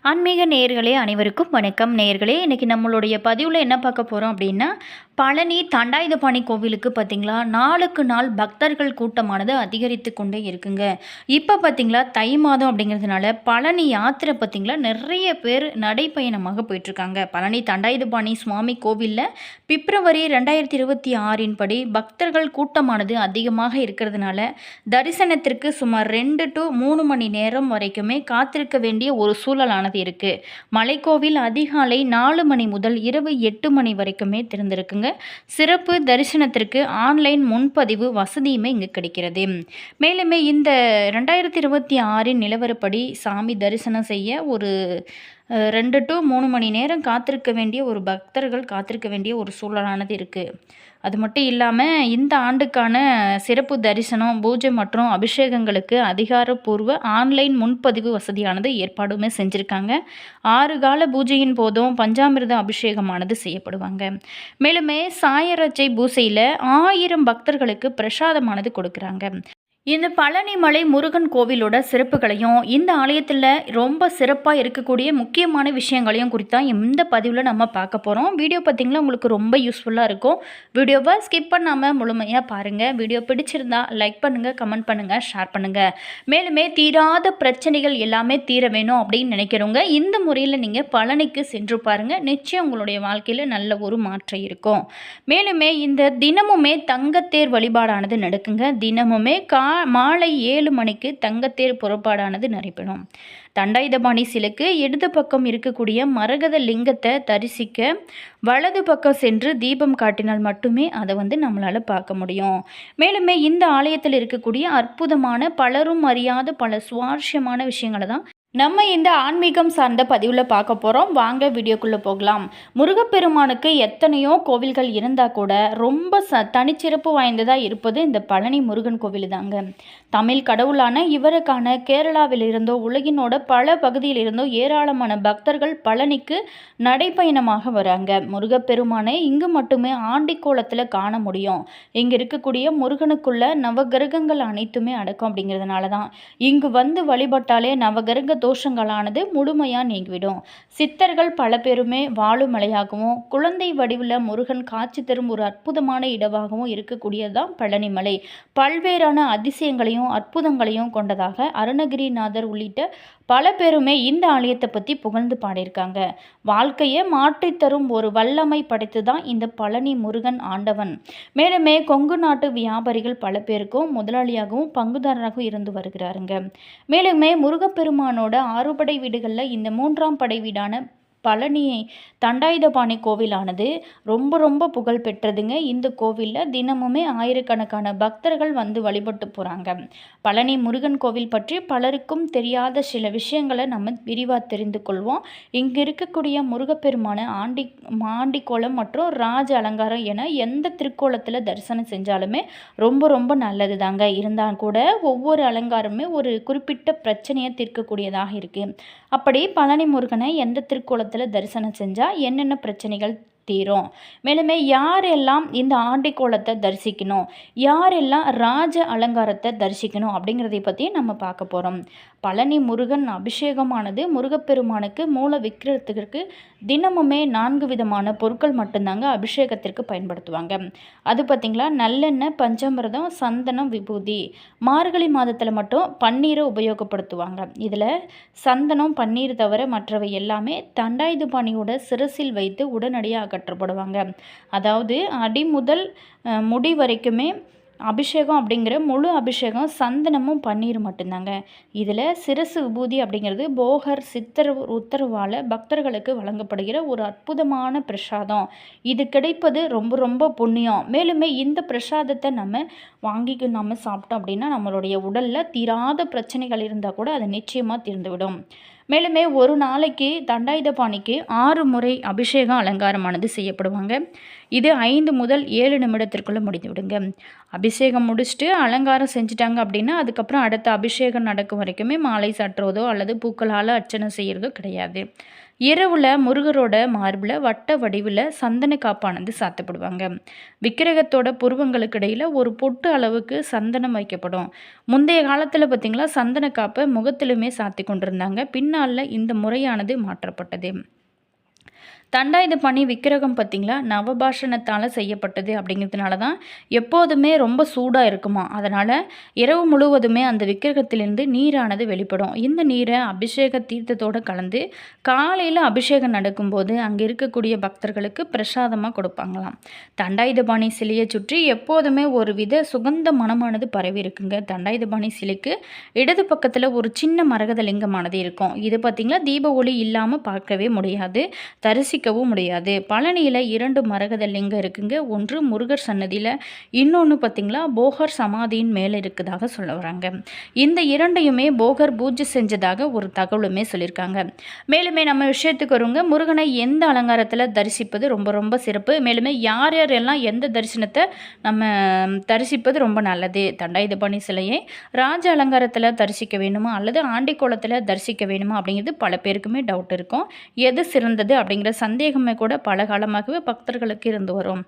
ஆன்மீக நேயர்களே அனைவருக்கும் வணக்கம். நேயர்களே, இன்றைக்கி நம்மளுடைய பதிவில் என்ன பார்க்க போகிறோம் அப்படின்னா, பழனி தண்டாயுதபாணி கோவிலுக்கு பார்த்திங்களா, நாளுக்கு நாள் பக்தர்கள் கூட்டமானது அதிகரித்து கொண்டே இருக்குங்க. இப்போ பார்த்திங்களா, தை மாதம் அப்படிங்கிறதுனால பழனி யாத்திரை பார்த்திங்களா நிறைய பேர் நடைப்பயணமாக போயிட்டுருக்காங்க. பழனி தண்டாயுதபாணி சுவாமி கோவிலில் பிப்ரவரி 2026 படி பக்தர்கள் கூட்டமானது அதிகமாக இருக்கிறதுனால தரிசனத்திற்கு சுமார் 2 to 3 மணி நேரம் வரைக்குமே காத்திருக்க வேண்டிய ஒரு சூழலானது இருக்கு. மலைக்கோவில் அதிகாலை 4 மணி முதல் இரவு 8 மணி வரைக்குமே திறந்திருக்குங்க. சிறப்பு தரிசனத்திற்கு ஆன்லைன் முன்பதிவு வசதியுமே இங்கு கிடைக்கிறது. மேலுமே இந்த 2026 நிலவரப்படி சாமி தரிசனம் செய்ய ஒரு 2 to 3 மணி நேரம் காத்திருக்க வேண்டிய ஒரு பக்தர்கள் காத்திருக்க வேண்டிய ஒரு சூழலானது இருக்குது. அது மட்டும் இல்லாமல் இந்த ஆண்டுக்கான சிறப்பு தரிசனம், பூஜை மற்றும் அபிஷேகங்களுக்கு அதிகாரப்பூர்வ ஆன்லைன் முன்பதிவு வசதியானது ஏற்பாடுமே செஞ்சுருக்காங்க. 6 கால பூஜையின் போதும் பஞ்சாமிர்த அபிஷேகமானது செய்யப்படுவாங்க. மேலுமே சாயரட்சை பூசையில் 1000 பக்தர்களுக்கு பிரசாதமானது கொடுக்குறாங்க. இந்த பழனிமலை முருகன் கோவிலோட சிறப்புகளையும் இந்த ஆலயத்தில் ரொம்ப சிறப்பாக இருக்கக்கூடிய முக்கியமான விஷயங்களையும் குறித்தான் இந்த பதிவில் நம்ம பார்க்க போகிறோம். வீடியோ பார்த்திங்கன்னா உங்களுக்கு ரொம்ப யூஸ்ஃபுல்லாக இருக்கும். வீடியோவை ஸ்கிப் பண்ணாமல் முழுமையாக பாருங்கள். வீடியோ பிடிச்சிருந்தா லைக் பண்ணுங்கள், கமெண்ட் பண்ணுங்கள், ஷேர் பண்ணுங்கள். மேலுமே தீராத பிரச்சனைகள் எல்லாமே தீர வேணும் அப்படின்னு நினைக்கிறவங்க இந்த முறையில் நீங்கள் பழனிக்கு சென்று பாருங்கள். நிச்சயம் உங்களுடைய வாழ்க்கையில் நல்ல ஒரு மாற்றம் இருக்கும். மேலுமே இந்த தினமுமே தங்கத்தேர் வழிபாடானது நடக்குங்க. தினமுமே மாலை 7 மணிக்கு தங்கத்தேர் புறப்பாடானது நடைபெறும். தண்டாயுதபாணி சிலைக்கு இடது பக்கம் இருக்கக்கூடிய மரகத லிங்கத்தை தரிசிக்க வலது பக்கம் சென்று தீபம் காட்டினால் மட்டுமே அதை நம்மளால் பார்க்க முடியும். மேலுமே இந்த ஆலயத்தில் இருக்கக்கூடிய அற்புதமான பலரும் அறியாத பல சுவாரஸ்யமான விஷயங்களை தான் நம்ம இந்த ஆன்மீகம் சார்ந்த பதிவில் பார்க்க போகிறோம். வாங்க வீடியோக்குள்ளே போகலாம். முருகப்பெருமானுக்கு எத்தனையோ கோவில்கள் இருந்தால் கூட ரொம்ப தனிச்சிறப்பு வாய்ந்ததாக இருப்பது இந்த பழனி முருகன் கோவில் தாங்க. தமிழ் கடவுளான இவருக்கான கேரளாவிலிருந்தோ உலகினோட பல பகுதியிலிருந்தோ ஏராளமான பக்தர்கள் பழனிக்கு நடைப்பயணமாக வராங்க. முருகப்பெருமானை இங்கு மட்டுமே ஆண்டிக்கோலத்தில் காண முடியும். இங்கே இருக்கக்கூடிய முருகனுக்குள்ள நவகிரகங்கள் அனைத்துமே அடக்கம். அப்படிங்கிறதுனால தான் இங்கு வந்து வழிபட்டாலே நவகிரக தோஷங்களானது முழுமையாக நீங்கிவிடும். சித்தர்கள் பல பேருமே வாழும் மலையாகவும் குழந்தை வடிவில் முருகன் காட்சி தரும் ஒரு அற்புதமான இடமாகவும் இருக்கக்கூடியதுதான் பழனிமலை. பல்வேறான அதிசயங்களையும் அற்புதங்களையும் கொண்டதாக அருணகிரிநாதர் உள்ளிட்ட பல பேருமே இந்த ஆலயத்தை பற்றி புகழ்ந்து பாடியிருக்காங்க. வாழ்க்கையை மாற்றித்தரும் ஒரு வல்லமை படைத்து தான் இந்த பழனி முருகன் ஆண்டவன். மேலுமே கொங்கு நாட்டு வியாபாரிகள் பல பேருக்கும் முதலாளியாகவும் பங்குதாரராகவும் இருந்து வருகிறாருங்க. மேலுமே முருகப்பெருமானோட 6 படை வீடுகளில் இந்த 3ஆம் படை வீடான பழனி தண்டாயுதபாணி கோவிலானது ரொம்ப ரொம்ப புகழ் பெற்றதுங்க. இந்த கோவிலில் தினமுமே ஆயிரக்கணக்கான பக்தர்கள் வந்து வழிபட்டு போகிறாங்க. பழனி முருகன் கோவில் பற்றி பலருக்கும் தெரியாத சில விஷயங்களை நம்ம விரிவாக தெரிந்து கொள்வோம். இங்கே இருக்கக்கூடிய முருகப்பெருமான ஆண்டிக்கோலம் மற்றும் ராஜ அலங்காரம் என எந்த திருக்கோலத்தில் தரிசனம் செஞ்சாலுமே ரொம்ப ரொம்ப நல்லது தாங்க. இருந்தால் கூட ஒவ்வொரு அலங்காரமே ஒரு குறிப்பிட்ட பிரச்சனையை தீர்க்கக்கூடியதாக இருக்குது. அப்படி பழனி முருகனை எந்த திருக்கோலத்தில் தரிசனம் செஞ்சால் என்னென்ன பிரச்சனைகள் தீரும், மேலுமே யாரெல்லாம் இந்த ஆண்டிக்கோலத்தை தரிசிக்கணும், யாரெல்லாம் ராஜ அலங்காரத்தை தரிசிக்கணும் அப்படிங்கிறதை பற்றி நம்ம பார்க்க போகிறோம். பழனி முருகன் அபிஷேகமானது முருகப்பெருமானுக்கு மூல விக்கிரகத்திற்கு தினமுமே 4 விதமான பொருட்கள் மட்டும்தாங்க அபிஷேகத்திற்கு பயன்படுத்துவாங்க. அது பார்த்திங்களா, நல்லெண்ணெய், பஞ்சாமிர்தம், சந்தனம், விபூதி. மார்கழி மாதத்தில் மட்டும் பன்னீரை உபயோகப்படுத்துவாங்க. இதில் சந்தனம், பன்னீர் தவிர மற்றவை எல்லாமே தண்டாயுதபாணியோட சிரசில் வைத்து உடனடியாக அகற்றப்படுவாங்க. அதாவது அடி முதல் முடி வரைக்குமே அபிஷேகம் அப்படிங்கிற முழு அபிஷேகம் சந்தனமும் பன்னீர் மட்டும்தாங்க. இதில் சிரசு விபூதி அப்படிங்கிறது போகர் சித்தர் உத்தரவால் பக்தர்களுக்கு வழங்கப்படுகிற ஒரு அற்புதமான பிரசாதம். இது கிடைப்பது ரொம்ப ரொம்ப புண்ணியம். மேலுமே இந்த பிரசாதத்தை நம்ம நம்ம சாப்பிட்டோம் அப்படின்னா நம்மளுடைய உடலில் தீராத பிரச்சனைகள் இருந்தால் கூட அது நிச்சயமாக தீர்ந்துவிடும். மேலுமே ஒரு நாளைக்கு தண்டாயுதபாணிக்கு 6 முறை அபிஷேகம் அலங்காரமானது செய்யப்படுவாங்க. இது 5 முதல் 7 நிமிடத்திற்குள்ளே முடிந்து விடுங்க. அபிஷேகம் முடிச்சுட்டு அலங்காரம் செஞ்சுட்டாங்க அப்படின்னா அதுக்கப்புறம் அடுத்த அபிஷேகம் நடக்கும் வரைக்குமே மாலை சாற்றுவதோ அல்லது பூக்களால் அர்ச்சனை செய்கிறதோ கிடையாது. இரவில் முருகரோட மார்பில் வட்ட வடிவில் சந்தன காப்பானது சாத்தப்படுவாங்க. விக்கிரகத்தோட புருவங்களுக்கு இடையில் ஒரு பொட்டு அளவுக்கு சந்தனம் வைக்கப்படும். முந்தைய காலத்தில் பார்த்திங்களா சந்தன காப்பை முகத்திலுமே சாத்தி கொண்டிருந்தாங்க. பின்னால் இந்த முறையானது மாற்றப்பட்டது. தண்டாயுதபாணி விக்கிரகம் பார்த்திங்களா நவபாஷணத்தால் செய்யப்பட்டது அப்படிங்கிறதுனால தான் எப்போதுமே ரொம்ப சூடாக இருக்குமா. அதனால் இரவு முழுவதுமே அந்த விக்கிரகத்திலிருந்து நீரானது வெளிப்படும். இந்த நீரை அபிஷேக தீர்த்தத்தோடு கலந்து காலையில் அபிஷேகம் நடக்கும்போது அங்கே இருக்கக்கூடிய பக்தர்களுக்கு பிரசாதமாக கொடுப்பாங்களாம். தண்டாயுதபாணி சிலையை சுற்றி எப்போதுமே ஒரு வித சுகந்த மனமானது பரவி இருக்குங்க. தண்டாயுதபாணி சிலைக்கு இடது பக்கத்தில் ஒரு சின்ன மரகத லிங்கமானது இருக்கும். இது பார்த்திங்களா தீப ஒளி இல்லாமல் பார்க்கவே முடியாது, தரிசிக்கவும் முடியாது. பழனியில் 2 மரகத லிங்கம் இருக்குங்க. ஒன்று முருகர் சன்னதியில், இன்னொன்று பார்த்திங்களா போகர் சமாதியின் மேலே இருக்குதாக சொல்ல வராங்க. இந்த 2ஐயுமே போகர் பூஜை செஞ்சதாக ஒரு தகவலுமே சொல்லியிருக்காங்க. மேலுமே நம்ம விஷயத்துக்கு வருங்க, முருகனை எந்த அலங்காரத்தில் தரிசிப்பது ரொம்ப ரொம்ப சிறப்பு, மேலுமே யார் யாரெல்லாம் எந்த தரிசனத்தை நம்ம தரிசிப்பது ரொம்ப நல்லது. தண்டாயுதபாணி சிலையை ராஜ அலங்காரத்தில் தரிசிக்க வேணுமா அல்லது ஆண்டிக்கோலத்தில் தரிசிக்க வேணுமா அப்படிங்கிறது பல பேருக்குமே டவுட் இருக்கும். எது சிறந்தது அப்படிங்கிற சந்தேகமே கூட பல காலமாகவே பக்தர்களுக்கு இருந்து வரும்.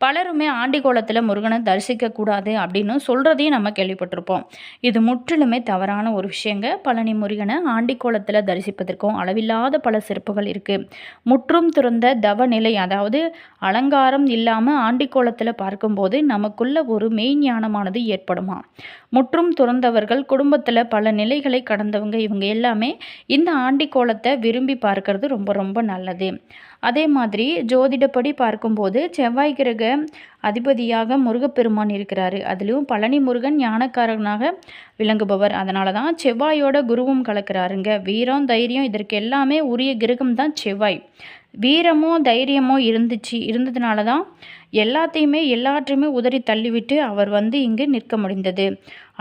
பலருமே ஆண்டிக்கோலத்தில் முருகனை தரிசிக்கக்கூடாது அப்படின்னு சொல்கிறதையும் நம்ம கேள்விப்பட்டிருப்போம். இது முற்றிலுமே தவறான ஒரு விஷயங்க. பழனி முருகனை ஆண்டிக்கோலத்தில் தரிசிப்பதற்கும் அளவில்லாத பல சிறப்புகள் இருக்குது. முற்றும் துறந்த தவநிலை, அதாவது அலங்காரம் இல்லாமல் ஆண்டிக்கோலத்தில் பார்க்கும்போது நமக்குள்ள ஒரு மெய்ஞானமானது ஏற்படுமா. முற்றும் துறந்தவர்கள், குடும்பத்தில் பல நிலைகளை கடந்தவங்க, இவங்க எல்லாமே இந்த ஆண்டிக்கோலத்தை விரும்பி பார்க்கறது ரொம்ப ரொம்ப நல்லது. அதே மாதிரி ஜோதிடப்படி பார்க்கும்போது செவ்வாய் கிரக அதிபதியாக முருகப்பெருமான் இருக்கிறாரு. அதிலும் பழனி முருகன் ஞானக்காரனாக விளங்குபவர். அதனால தான் செவ்வாயோட குருவும் கலக்கிறாருங்க. வீரம் தைரியம் இதற்கு எல்லாமே உரிய கிரகம் தான் செவ்வாய். வீரமோ தைரியமோ இருந்ததுனால தான் எல்லாற்றையுமே உதறி தள்ளிவிட்டு அவர் இங்கு நிற்க முடிந்தது.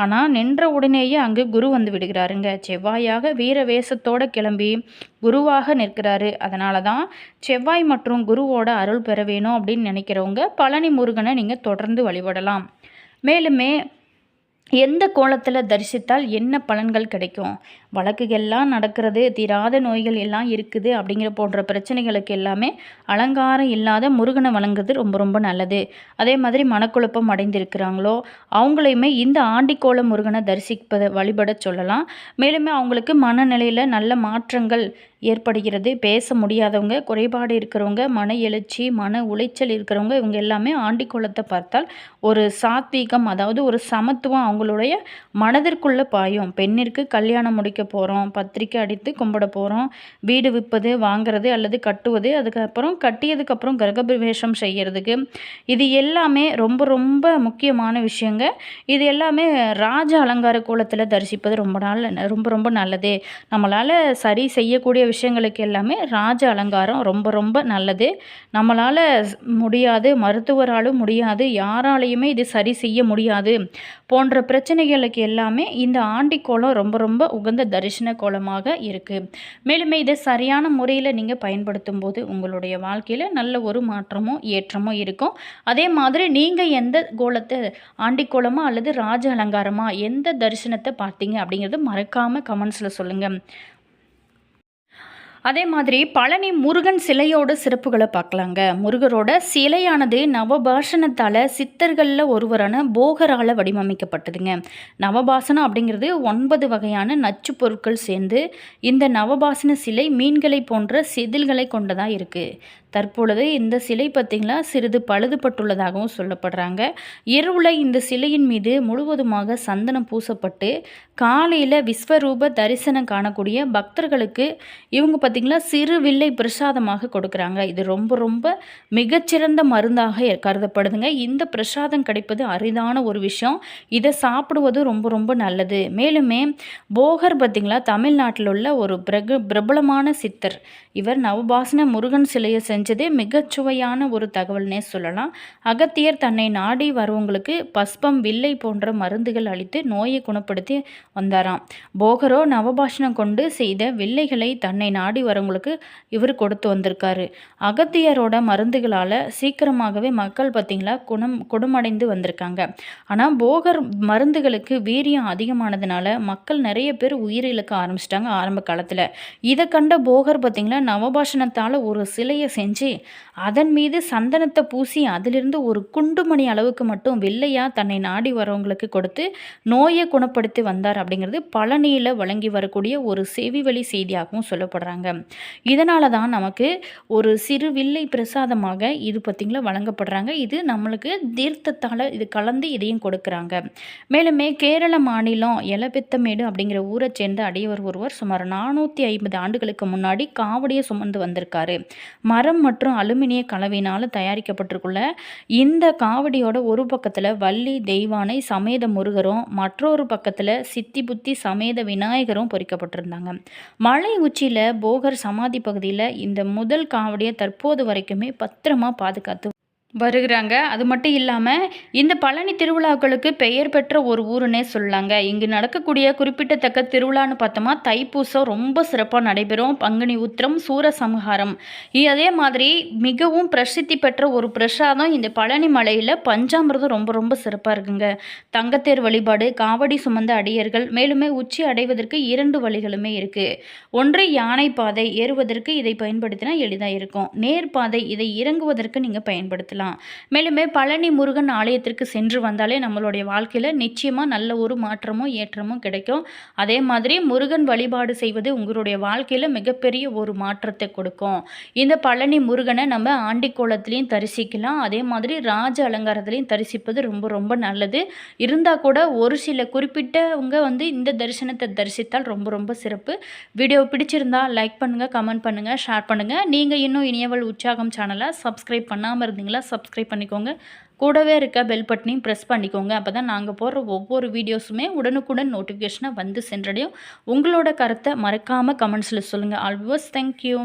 ஆனால் நின்ற உடனேயே அங்கு குரு வந்து விடுகிறாருங்க. செவ்வாயாக வீர வேஷத்தோடு கிளம்பி குருவாக நிற்கிறாரு. அதனால தான் செவ்வாய் மற்றும் குருவோட அருள் பெற வேணும் அப்படின்னு நினைக்கிறவங்க பழனி முருகனை நீங்கள் தொடர்ந்து வழிபடலாம். மேலுமே எந்த கோலத்தில் தரிசித்தால் என்ன பலன்கள் கிடைக்கும், வழக்குகள்லாம் நடக்கிறது, தீராத நோய்கள் எல்லாம் இருக்குது அப்படிங்கிற போன்ற பிரச்சனைகளுக்கு எல்லாமே அலங்காரம் இல்லாத முருகனை வழங்குறது ரொம்ப ரொம்ப நல்லது. அதே மாதிரி மனக்குழப்பம் அடைந்திருக்கிறாங்களோ அவங்களையுமே இந்த ஆண்டிக்கோள முருகனை வழிபட சொல்லலாம். மேலுமே அவங்களுக்கு மனநிலையில் நல்ல மாற்றங்கள் ஏற்படுகிறது. பேச முடியாதவங்க, குறைபாடு இருக்கிறவங்க, மன எழுச்சி மன உளைச்சல் இருக்கிறவங்க, இவங்க எல்லாமே ஆண்டிக்கோலத்தை பார்த்தால் ஒரு சாத்வீகம், அதாவது ஒரு சமத்துவம் அவங்களுடைய மனதிற்குள்ளே பாயும். பெண்ணிற்கு கல்யாணம் முடிக்க போகிறோம், பத்திரிக்கை அடித்து கும்பிட போகிறோம், வீடு விற்பது வாங்கிறது அல்லது கட்டுவது, அதுக்கப்புறம் கட்டியதுக்கப்புறம் கிரகப்பிரவேசம் செய்கிறதுக்கு, இது எல்லாமே ரொம்ப ரொம்ப முக்கியமான விஷயங்க. இது எல்லாமே ராஜ அலங்கார கோலத்தில் தரிசிப்பது ரொம்ப ரொம்ப நல்லது. நம்மளால் சரி செய்யக்கூடிய விஷயங்களுக்கு எல்லாமே ராஜ அலங்காரம் ரொம்ப ரொம்ப நல்லது. நம்மளால் முடியாது, மருத்துவராலும் முடியாது, யாராலையுமே இது சரி செய்ய முடியாது போன்ற பிரச்சனைகளுக்கு எல்லாமே இந்த ஆண்டிக்கோலம் ரொம்ப ரொம்ப உகந்த தரிசன கோலமாக இருக்குது. மேலுமே இதை சரியான முறையில் நீங்கள் பயன்படுத்தும் போது உங்களுடைய வாழ்க்கையில் நல்ல ஒரு மாற்றமோ ஏற்றமோ இருக்கும். அதே மாதிரி நீங்கள் எந்த கோலத்தை ஆண்டிக்கோலமா அல்லது ராஜ அலங்காரமா எந்த தரிசனத்தை பார்த்தீங்க அப்படிங்கிறது மறக்காமல் கமெண்ட்ஸில் சொல்லுங்கள். அதே மாதிரி பழனி முருகன் சிலையோட சிறப்புகளை பார்க்கலாங்க. முருகரோட சிலையானது நவபாஷணத்தால் சித்தர்களில் ஒருவரான போகரால் வடிவமைக்கப்பட்டதுங்க. நவபாசனம் அப்படிங்கிறது 9 வகையான நச்சு பொருட்கள் சேர்ந்து இந்த நவபாசன சிலை மீன்களை போன்ற செதில்களை கொண்டதாக இருக்குது. தற்பொழுது இந்த சிலை பார்த்திங்களா சிறிது பழுதுபட்டுள்ளதாகவும் சொல்லப்படுறாங்க. இரவுல இந்த சிலையின் மீது முழுவதுமாக சந்தனம் பூசப்பட்டு காலையில் விஸ்வரூப தரிசனம் காணக்கூடிய பக்தர்களுக்கு இவங்க பார்த்திங்களா சிறு வில்லை பிரசாதமாக கொடுக்குறாங்க. இது ரொம்ப ரொம்ப மிகச்சிறந்த மருந்தாக கருதப்படுதுங்க. இந்த பிரசாதம் கிடைப்பது அரிதான ஒரு விஷயம். இதை சாப்பிடுவது ரொம்ப ரொம்ப நல்லது. மேலுமே போகர் பார்த்திங்களா தமிழ்நாட்டில் உள்ள ஒரு பிரபலமான சித்தர். இவர் நவபாசன முருகன் சிலையை செஞ்சது மிகச்சுவையான ஒரு தகவல்னே சொல்லலாம். அகத்தியர் தன்னை நாடி வரவங்களுக்கு பஸ்பம், வில்லை போன்ற மருந்துகள் அளித்து நோயை குணப்படுத்தி வந்தாராம். போகரோ நவபாஷணம் கொண்டு செய்த வில்லைகளை தன்னை நாடி வரவங்களுக்கு இவர் கொடுத்து வந்திருக்காரு. அகத்தியரோட மருந்துகளால் சீக்கிரமாகவே மக்கள் பார்த்திங்களா குணமடைந்து வந்திருக்காங்க. ஆனால் போகர் மருந்துகளுக்கு வீரியம் அதிகமானதுனால மக்கள் நிறைய பேர் உயிரிழக்க ஆரம்பிச்சிட்டாங்க ஆரம்ப காலத்தில். இதை கண்ட போகர் பார்த்திங்களா நவபாஷணத்தால் ஒரு சிலையை செஞ்சு அதன் மீது சந்தனத்தை பூசி அதிலிருந்து ஒரு குண்டுமணி அளவுக்கு மட்டும் வெள்ளையாக தன்னை நாடி வரவங்களுக்கு கொடுத்து நோயை குணப்படுத்தி வந்தார் அப்படிங்கிறது பழனியில் வழங்கி வரக்கூடிய ஒரு செவிவழி செய்தியாகவும் சொல்லப்படுறாங்க. இதனால தான் நமக்கு ஒரு சிறு வில்லை பிரசாதமாக இது பார்த்திங்களா வழங்கப்படுறாங்க. இது நம்மளுக்கு தீர்த்தத்தால் இது கலந்து இதையும் கொடுக்குறாங்க. மேலுமே கேரள மாநிலம் எலபெத்தமேடு அப்படிங்கிற ஊரை சேர்ந்த அடியவர் ஒருவர் சுமார் 450 ஆண்டுகளுக்கு முன்னாடி காவடியை சுமந்து வந்திருக்காரு. மரம் மற்றும் அலுமினிய கலவையினால் தயாரிக்கப்பட்டிருக்குள்ள இந்த காவடியோட ஒரு பக்கத்தில் வள்ளி தெய்வானை சமேத முருகரும் மற்றொரு பக்கத்தில் சித்தி புத்தி சமேத விநாயகரும் பொறிக்கப்பட்டிருந்தாங்க. மலை உச்சியில் போகர் சமாதி பகுதியில் இந்த முதல் காவடியை தற்போது வரைக்குமே பத்திரமா பாதுகாத்து வருகிறாங்க. அது மட்டும் இல்லாமல் இந்த பழனி திருவிழாக்களுக்கு பெயர் பெற்ற ஒரு ஊருன்னே சொல்லலாங்க. இங்கு நடக்கக்கூடிய குறிப்பிடத்தக்க திருவிழான்னு பார்த்தோமா தைப்பூசம் ரொம்ப சிறப்பாக நடைபெறும். பங்குனி உத்திரம், சூரசம்ஹாரம். அதே மாதிரி மிகவும் பிரசித்தி பெற்ற ஒரு பிரசாதம் இந்த பழனி மலையில் பஞ்சாமிர்தம் ரொம்ப ரொம்ப சிறப்பாக இருக்குங்க. தங்கத்தேர் வழிபாடு, காவடி சுமந்த அடியர்கள், மேலுமே உச்சி அடைவதற்கு 2 வழிகளுமே இருக்குது. ஒன்று யானை பாதை, ஏறுவதற்கு இதை பயன்படுத்தினா எளிதாக இருக்கும். நேர்பாதை, இதை இறங்குவதற்கு நீங்கள் பயன்படுத்தலாம். மேலுமே பழனி முருகன் ஆலயத்திற்கு சென்று வந்தாலே நம்மளுடைய வாழ்க்கையில் நிச்சயமாக நல்ல ஒரு மாற்றமும் ஏற்றமும் கிடைக்கும். அதே மாதிரி முருகன் வழிபாடு செய்வது உங்களுடைய வாழ்க்கையில் மிகப்பெரிய ஒரு மாற்றத்தை கொடுக்கும். இந்த பழனி முருகனை நம்ம ஆண்டிக்கோலத்திலையும் தரிசிக்கலாம். அதே மாதிரி ராஜ அலங்காரத்திலையும் தரிசிப்பது ரொம்ப ரொம்ப நல்லது. இருந்தால் கூட ஒரு சில குறிப்பிட்டவங்க இந்த தரிசனத்தை தரிசித்தால் ரொம்ப ரொம்ப சிறப்பு. வீடியோ பிடிச்சிருந்தா லைக் பண்ணுங்கள், கமெண்ட் பண்ணுங்கள், ஷேர் பண்ணுங்கள். நீங்கள் இன்னும் இனியவள் உற்சாகம் சேனலை சப்ஸ்கிரைப் பண்ணாமல் இருந்தீங்களா சப்ஸ்கிரைப் பண்ணிக்கோங்க. கூடவே இருக்க பெல் பட்டனையும் ப்ரெஸ் பண்ணிக்கோங்க. அப்போ தான் நாங்கள் போடுற ஒவ்வொரு வீடியோஸுமே உடனுக்குடன் நோட்டிஃபிகேஷனை வந்து சென்றடையும். உங்களோட கருத்தை மறக்காமல் கமெண்ட்ஸில் சொல்லுங்கள். All viewers, thank you.